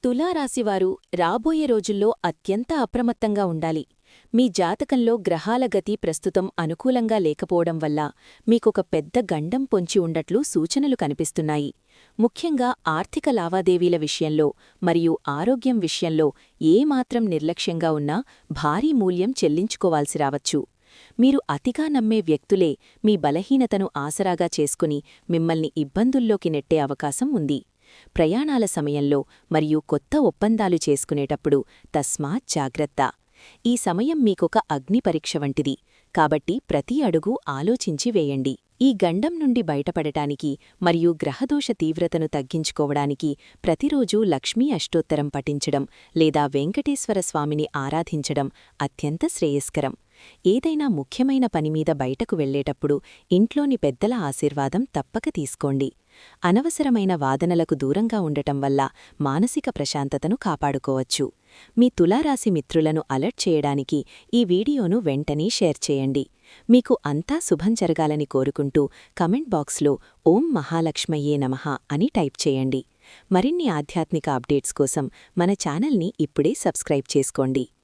తులారాశివారు రాబోయే రోజుల్లో అత్యంత అప్రమత్తంగా ఉండాలి. మీ జాతకంలో గ్రహాల గతి ప్రస్తుతం అనుకూలంగా లేకపోవడం వల్ల మీకొక పెద్ద గండం పొంచి ఉండట్లు సూచనలు కనిపిస్తున్నాయి. ముఖ్యంగా ఆర్థిక లావాదేవీల విషయంలో మరియు ఆరోగ్యం విషయంలో ఏమాత్రం నిర్లక్ష్యంగా ఉన్నా భారీ మూల్యం చెల్లించుకోవాల్సి రావచ్చు. మీరు అతిగా నమ్మే వ్యక్తులే మీ బలహీనతను ఆసరాగా చేసుకుని మిమ్మల్ని ఇబ్బందుల్లోకి నెట్టే అవకాశం ఉంది. ప్రయాణాల సమయంలో మరియు కొత్త ఒప్పందాలు చేసుకునేటప్పుడు తస్మాత్ జాగ్రత్త. ఈ సమయం మీకొక అగ్ని పరీక్ష వంటిది, కాబట్టి ప్రతి అడుగు ఆలోచించి వేయండి. ఈ గండం నుండి బయటపడటానికి మరియు గ్రహదోష తీవ్రతను తగ్గించుకోవడానికి ప్రతిరోజూ లక్ష్మీ అష్టోత్తరం పఠించడం లేదా వెంకటేశ్వర స్వామిని ఆరాధించడం అత్యంత శ్రేయస్కరం. ఏదైనా ముఖ్యమైన పనిమీద బయటకు వెళ్లేటప్పుడు ఇంట్లోని పెద్దల ఆశీర్వాదం తప్పక తీసుకోండి. అనవసరమైన వాదనలకు దూరంగా ఉండటం వల్ల మానసిక ప్రశాంతతను కాపాడుకోవచ్చు. మీ తులారాశి మిత్రులను అలర్ట్ చేయడానికి ఈ వీడియోను వెంటనే షేర్ చేయండి. మీకు అంతా శుభం జరగాలని కోరుకుంటూ కమెంట్ బాక్స్లో ఓం మహాలక్ష్మయ్యే నమః అని టైప్ చేయండి. మరిన్ని ఆధ్యాత్మిక అప్డేట్స్ కోసం మన ఛానల్ని ఇప్పుడే సబ్స్క్రైబ్ చేసుకోండి.